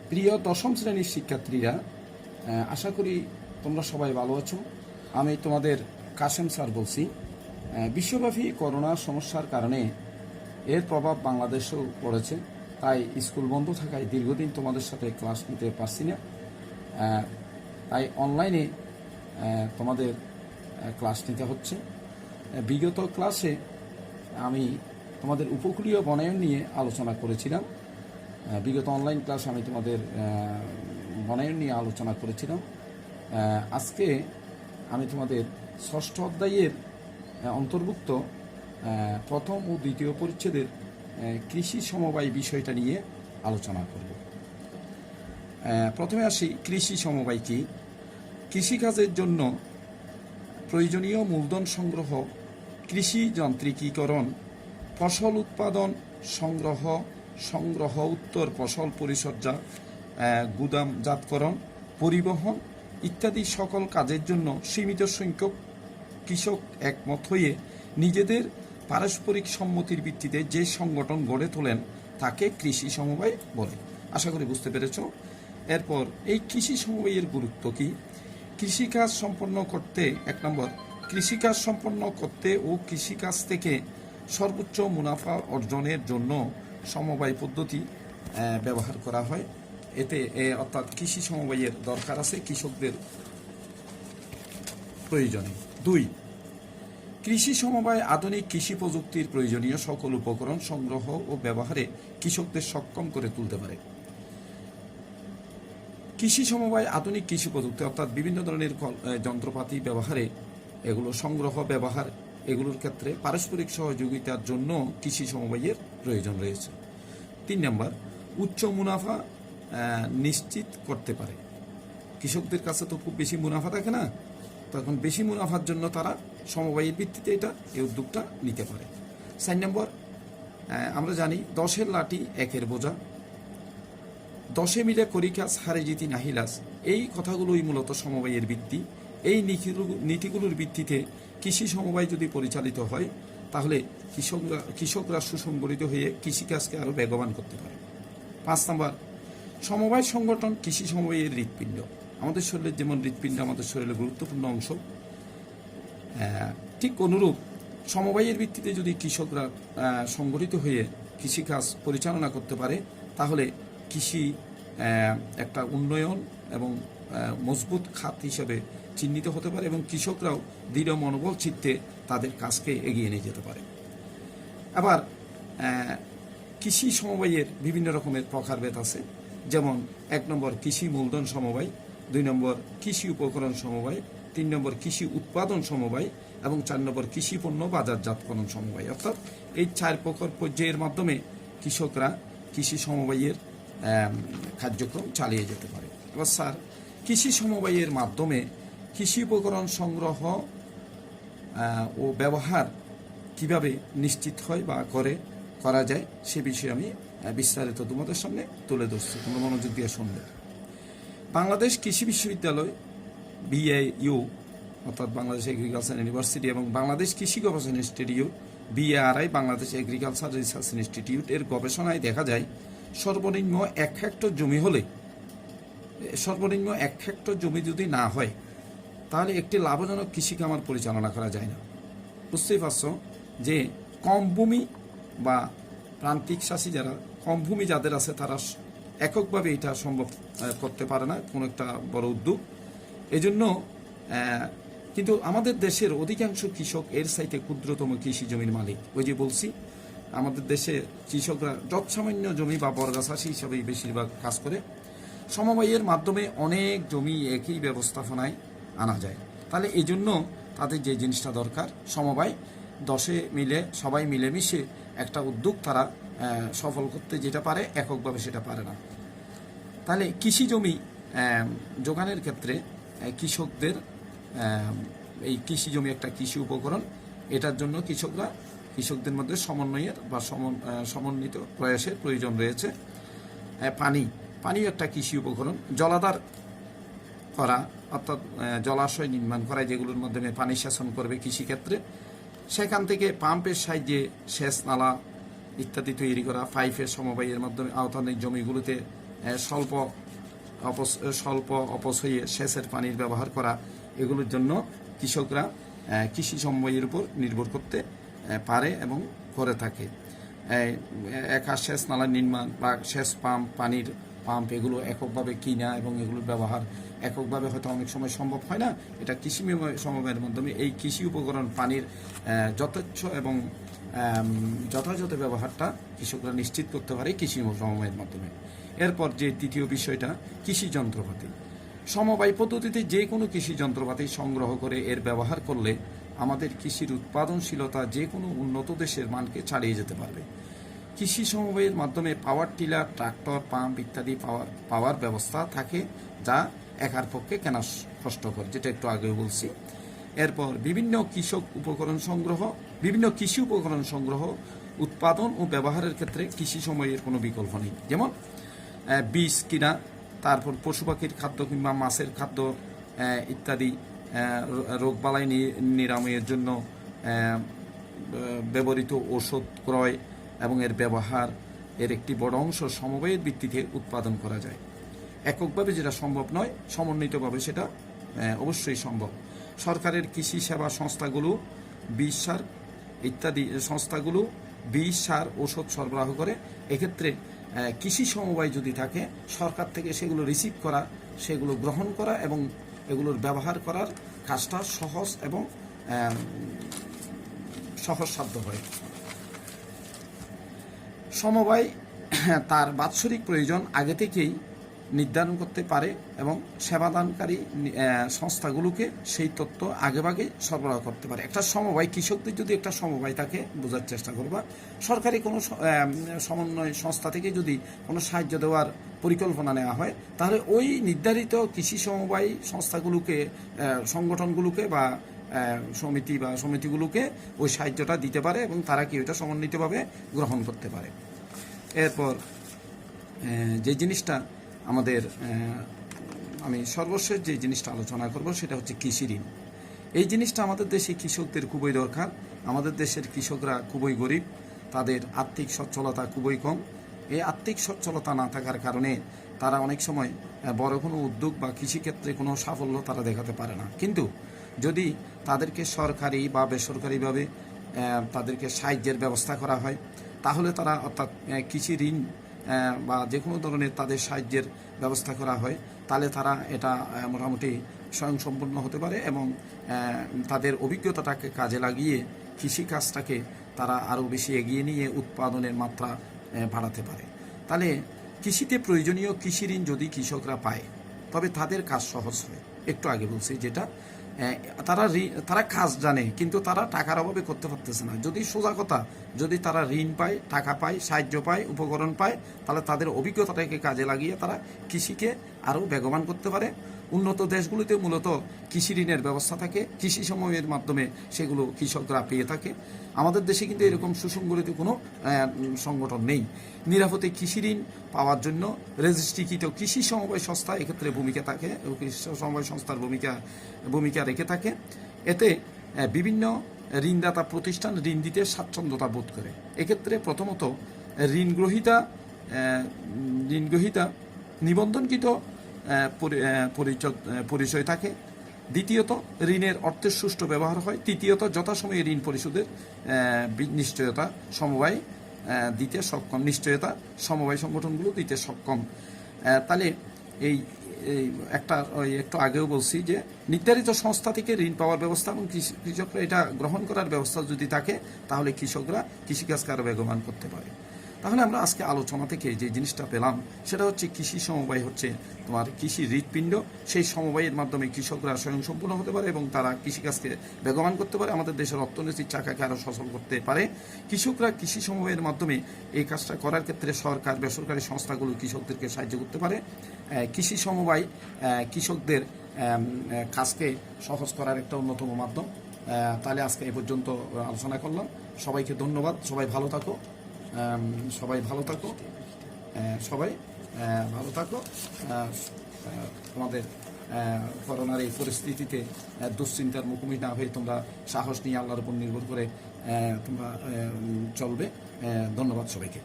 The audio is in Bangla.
প্রিয় দশম শ্রেণীর শিক্ষার্থীরা, আশা করি তোমরা সবাই ভালো আছো। আমি তোমাদের কাশেম স্যার বলছি। বিশ্বব্যাপী করোনা সমস্যার কারণে এর প্রভাব বাংলাদেশেও পড়েছে, তাই স্কুল বন্ধ থাকায় দীর্ঘদিন তোমাদের সাথে ক্লাস নিতে পারছি না। তাই অনলাইনে তোমাদের ক্লাস নিতে হচ্ছে। বিগত ক্লাসে আমি তোমাদের উপকূলীয় বনায়ন নিয়ে আলোচনা করেছিলাম। বিগত অনলাইন ক্লাস আমি তোমাদের বনায়ন নিয়ে আলোচনা করেছিলাম। আজকে আমি তোমাদের ষষ্ঠ অধ্যায়ের অন্তর্ভুক্ত প্রথম ও দ্বিতীয় পরিচ্ছেদের কৃষি সমবায় বিষয়টা নিয়ে আলোচনা করব। প্রথমে আসি, কৃষি সমবায় কি? কৃষিকাজের জন্য প্রয়োজনীয় মূলধন সংগ্রহ, কৃষি যান্ত্রিকীকরণ, ফসল উৎপাদন, সংগ্রহ উত্তর ফসল পরিচর্যা, গুদামজাতকরণ, পরিবহন ইত্যাদি সকল কাজের জন্য সীমিত সংখ্যক কৃষক একমত হয়ে নিজেদের পারস্পরিক সম্মতির ভিত্তিতে যে সংগঠন গড়ে তোলেন তাকে কৃষি সমবায় বলে। আশা করি বুঝতে পেরেছ। এরপর এই কৃষি সমবায়ের গুরুত্ব কি? কৃষিকাজ সম্পন্ন করতে, 1 নম্বর, কৃষিকাজ সম্পন্ন করতে ও কৃষিকাজ থেকে সর্বোচ্চ মুনাফা অর্জনের জন্য সমবায় পদ্ধতি ব্যবহার করা হয়। এতে অর্থাৎ কৃষি সমবায়ের দরকার আছে কৃষকদের প্রয়োজনে। 2, কৃষি সমবায় আধুনিক কৃষি প্রযুক্তির প্রয়োজনীয় সকল উপকরণ সংগ্রহ ও ব্যবহারে কৃষকদের সক্ষম করে তুলতে পারে। কৃষি সমবায় আধুনিক কৃষি প্রযুক্তি অর্থাৎ বিভিন্ন ধরনের যন্ত্রপাতি ব্যবহারে, এগুলো সংগ্রহ ব্যবহার, এগুলোর ক্ষেত্রে পারস্পরিক সহযোগিতার জন্য কৃষি সমবায়ের প্রয়োজন রয়েছে। 3 নম্বর, উচ্চ মুনাফা নিশ্চিত করতে পারে। কৃষকদের কাছে তো খুব বেশি মুনাফা থাকে না, তখন বেশি মুনাফার জন্য তারা সমবায়ের ভিত্তিতে এই উদ্যোগটা নিতে পারে। 4 নম্বর, আমরা জানি 10-এর লাঠি 1-এর বোঝা, 10 মিলে করি কাজ হারে জিতি নাহিলাস, এই কথাগুলোই মূলত সমবায়ের ভিত্তি। এই নীতিগুলোর ভিত্তিতে কৃষি সমবায় যদি পরিচালিত হয় তাহলে কৃষকরা সুসংগঠিত হয়ে কৃষিকাজকে আরও বেগবান করতে পারে। 5 নম্বর, সমবায় সংগঠন কৃষি সমবায়ের হৃৎপিণ্ড। আমাদের শরীরের যেমন হৃৎপিণ্ড আমাদের শরীরের গুরুত্বপূর্ণ অংশ, ঠিক অনুরূপ সমবায়ের ভিত্তিতে যদি কৃষকরা সংগঠিত হয়ে কৃষিকাজ পরিচালনা করতে পারে তাহলে কৃষি একটা উন্নয়ন এবং মজবুত খাত হিসেবে চিহ্নিত হতে পারে এবং কৃষকরাও দৃঢ় মনোবল চিত্তে তাদের কাজকে এগিয়ে নিয়ে যেতে পারে। আবার কৃষি সমবায়ের বিভিন্ন রকমের প্রকারভেদ আছে, যেমন 1 নম্বর কৃষি মূলধন সমবায়, 2 নম্বর কৃষি উপকরণ সমবায়, 3 নম্বর কৃষি উৎপাদন সমবায় এবং 4 নম্বর কৃষি পণ্য বাজারজাতকরণ সমবায়। অর্থাৎ এই 4 প্রকার পর্যায়ের মাধ্যমে কৃষকরা কৃষি সমবায়ের কার্যক্রম চালিয়ে যেতে পারে। এবার স্যার, কৃষি সমবায়ের মাধ্যমে কৃষি উপকরণ সংগ্রহ ও ব্যবহার কিভাবে নিশ্চিত হয় বা করা যায় সে বিষয়ে আমি বিস্তারিত তোমাদের সামনে তুলে ধরছি, তোমরা মনোযোগ দিয়ে শুনবে। বাংলাদেশ কৃষি বিশ্ববিদ্যালয় BAU অর্থাৎ বাংলাদেশ এগ্রিকালচার ইউনিভার্সিটি এবং বাংলাদেশ কৃষি গবেষণা institute BARI Bangladesh agriculture research institute এর গবেষণায় দেখা যায় সর্বনিম্ন 1 হেক্টর জমি হলে, সর্বনিম্ন 1 হেক্টর জমি যদি না হয় তাহলে একটি লাভজনক কৃষি খামার পরিচালনা করা যায় না। বুঝতেই পারছো যে কম ভূমি বা প্রান্তিক চাষি যারা কম ভূমি যাদের আছে তারা এককভাবে এটা সম্ভব করতে পারে না কোনো একটা বড় উদ্যোগ। এজন্য কিন্তু আমাদের দেশের অধিকাংশ কৃষক এর চাইতে ক্ষুদ্রতম কৃষি জমির মালিক। ওই যে বলছি, আমাদের দেশে কৃষকরা যৎসামান্য জমি বা বর্গা চাষি হিসাবেই বেশিরভাগ কাজ করে। সমবায়ের মাধ্যমে অনেক জমি একই ব্যবস্থাপনায় আনা যায়। তাহলে এই জন্য তাদের যে জিনিসটা দরকার, সমবায় 10 মিলে সবাই মিলেমিশে একটা উদ্যোগ তারা সফল করতে যেটা পারে, এককভাবে সেটা পারে না। তাহলে কৃষি জমি যোগানের ক্ষেত্রে কৃষকদের এই কৃষি জমি একটা কৃষি উপকরণ, এটার জন্য কৃষকদের মধ্যে সমন্বয়ের বা সমন্বিত প্রয়াসের প্রয়োজন রয়েছে। পানি একটা কৃষি উপকরণ, জলাধার করা অর্থাৎ জলাশয় নির্মাণ করা যেগুলোর মাধ্যমে পানি সেচন করবে কৃষিক্ষেত্রে, সেখান থেকে পাম্পের সাহায্যে সেচ নালা ইত্যাদি তৈরি করা, পাইপের সমবায়ের মাধ্যমে আওতাধীন জমিগুলোতে স্বল্প স্বল্প অপচয়ে সেচের পানির ব্যবহার করা, এগুলোর জন্য কৃষকরা কৃষি সমবায়ের উপর নির্ভর করতে পারে এবং করে থাকে। একা সেচ নালা নির্মাণ বা সেচ পানির পাম্প এগুলো এককভাবে কিনা এবং এগুলোর ব্যবহার এককভাবে হয়তো অনেক সময় সম্ভব হয় না। এটা কৃষি সমবায়ের মাধ্যমে এই কৃষি উপকরণ পানির যথেচ্ছ এবং যথাযথ ব্যবহারটা কৃষকরা নিশ্চিত করতে পারে কৃষি সমবায়ের মাধ্যমে। এরপর যে তৃতীয় বিষয়টা, কৃষি যন্ত্রপাতি। সমবায় পদ্ধতিতে যে কোনো কৃষি যন্ত্রপাতি সংগ্রহ করে এর ব্যবহার করলে আমাদের কৃষির উৎপাদনশীলতা যে কোনো উন্নত দেশের মানকে ছাড়িয়ে যেতে পারবে। কৃষি সমবায়ের মাধ্যমে পাওয়ার টিলার, ট্রাক্টর, পাম্প ইত্যাদি পাওয়ার ব্যবস্থা থাকে, যা একার পক্ষে কেনা কষ্টকর, যেটা একটু আগেও বলছি। এরপর বিভিন্ন কৃষি উপকরণ সংগ্রহ, উৎপাদন ও ব্যবহারের ক্ষেত্রে কৃষি সমবায়ের কোনো বিকল্প নেই। যেমন বীজ কিনা, তারপর পশু পাখির খাদ্য কিংবা মাছের খাদ্য ইত্যাদি, রোগবালাই নিরাময়ের জন্য ব্যবহৃত ওষুধ ক্রয় এবং এর ব্যবহার, এর একটি বড় অংশ সমবায়ের ভিত্তিতে উৎপাদন করা যায়। এককভাবে যেটা সম্ভব নয়, সমন্বিতভাবে সেটা অবশ্যই সম্ভব। সরকারের কৃষি সেবা সংস্থাগুলো বীজ সার ইত্যাদি সংস্থাগুলো বীজ সার ওষুধ সরবরাহ করে। এক্ষেত্রে কৃষি সমবায় যদি থাকে, সরকার থেকে সেগুলো রিসিভ করা, সেগুলো গ্রহণ করা এবং এগুলোর ব্যবহার করার কাজটা সহজ এবং সহজসাধ্য হয়। সমবায় তার বাৎসরিক প্রয়োজন আগে থেকেই নির্ধারণ করতে পারে এবং সেবাদানকারী সংস্থাগুলোকে সেই তথ্য আগেভাগে সরবরাহ করতে পারে। একটা সমবায়, কৃষকদের যদি একটা সমবায় থাকে, বোঝার চেষ্টা করবা, সরকারি কোনো সমন্বয় সংস্থা থেকে যদি কোনো সাহায্য দেওয়ার পরিকল্পনা নেওয়া হয়, তাহলে ওই নির্ধারিত কৃষি সমবায় সংস্থাগুলোকে, সংগঠনগুলোকে বা সমিতিগুলোকে ওই সাহায্যটা দিতে পারে এবং তারা কি ওইটা সমন্বিতভাবে গ্রহণ করতে পারে। এরপর যে জিনিসটা আমি সর্বশেষ যে জিনিসটা আলোচনা করব সেটা হচ্ছে কৃষি ঋণ। এই জিনিসটা আমাদের দেশে কৃষকদের খুবই দরকার। আমাদের দেশের কৃষকরা খুবই গরিব, তাদের আর্থিক সচ্ছলতা খুবই কম। এই আর্থিক সচ্ছলতা না থাকার কারণে তারা অনেক সময় বড় কোনো উদ্যোগ বা কৃষিক্ষেত্রে কোনো সাফল্য তারা দেখাতে পারে না। কিন্তু যদি তাদেরকে সরকারি বা বেসরকারিভাবে তাদেরকে সাহায্যের ব্যবস্থা করা হয়, তাহলে তারা, অর্থাৎ কৃষি ঋণ বা যে কোনো ধরনের তাদের সাহায্যের ব্যবস্থা করা হয়, তাহলে তারা এটা মোটামুটি স্বয়ংসম্পূর্ণ হতে পারে এবং তাদের অভিজ্ঞতাটাকে কাজে লাগিয়ে কৃষিকাজটাকে তারা আরও বেশি এগিয়ে নিয়ে উৎপাদনের মাত্রা বাড়াতে পারে। তাহলে কৃষিতে প্রয়োজনীয় কৃষি ঋণ যদি কৃষকরা পায়, তবে তাদের কাজ সহজ হয়। একটু আগে বলছি যেটা, তারা কাজ জানে কিন্তু তারা টাকার অভাবে করতে পারতেছে না। যদি সোজা কথা, যদি তারা ঋণ পায়, টাকা পায়, সাহায্য পায়, উপকরণ পায়, তাহলে তাদের অভিজ্ঞতাটাকে কাজে লাগিয়ে তারা কৃষিকে আরও বেগবান করতে পারে। উন্নত দেশগুলিতে মূলত কৃষি ঋণের ব্যবস্থা থাকে, কৃষি সমবায়ের মাধ্যমে সেগুলো কৃষকরা পেয়ে থাকে। আমাদের দেশে কিন্তু এরকম সুসংগঠিত কোনো সংগঠন নেই। নিরাপদে কৃষি ঋণ পাওয়ার জন্য রেজিস্ট্রিকৃত কৃষি সমবায় সংস্থা এক্ষেত্রে ভূমিকা থাকে, কৃষি সমবায় সংস্থার ভূমিকা রেখে থাকে। এতে বিভিন্ন ঋণদাতা প্রতিষ্ঠান ঋণ দিতে স্বাচ্ছন্দ্যতা বোধ করে। এক্ষেত্রে প্রথমত ঋণগ্রহীতা নিবন্ধনকৃত পরিচয় থাকে। দ্বিতীয়ত, ঋণের অর্থের সুষ্ঠু ব্যবহার হয়। তৃতীয়ত, যথাসময়ে ঋণ পরিশোধের নিশ্চয়তা সমবায় দিতে সক্ষম, নিশ্চয়তা সমবায় সংগঠনগুলো দিতে সক্ষম। তাহলে একটু আগেও বলছি যে নির্ধারিত সংস্থা থেকে ঋণ পাওয়ার ব্যবস্থা এবং কৃষকরা এটা গ্রহণ করার ব্যবস্থা যদি থাকে, তাহলে কৃষকরা কৃষিকাজকে আরও বেগবান করতে পারে। তাহলে আমরা আজকে আলোচনা থেকে যে জিনিসটা পেলাম সেটা হচ্ছে কৃষি সমবায় হচ্ছে তোমার কৃষি হৃৎপিণ্ড। সেই সমবায়ের মাধ্যমে কৃষকরা স্বয়ংসম্পূর্ণ হতে পারে এবং তারা কৃষিকাজকে বেগবান করতে পারে, আমাদের দেশের অর্থনৈতিক চাকাকে আরও সচল করতে পারে। কৃষকরা কৃষি সমবায়ের মাধ্যমে এই কাজটা করার ক্ষেত্রে সরকার, বেসরকারি সংস্থাগুলো কৃষকদেরকে সাহায্য করতে পারে। কৃষি সমবায় কৃষকদের কাজকে সহজ করার একটা অন্যতম মাধ্যম। তাহলে আজকে এই পর্যন্ত আলোচনা করলাম। সবাইকে ধন্যবাদ। সবাই ভালো থাকো। তোমাদের করোনার এই পরিস্থিতিতে দুশ্চিন্তার মুখোমুখি না হয়ে তোমরা সাহস নিয়ে আল্লাহর উপর নির্ভর করে তোমরা চলবে। ধন্যবাদ সবাইকে।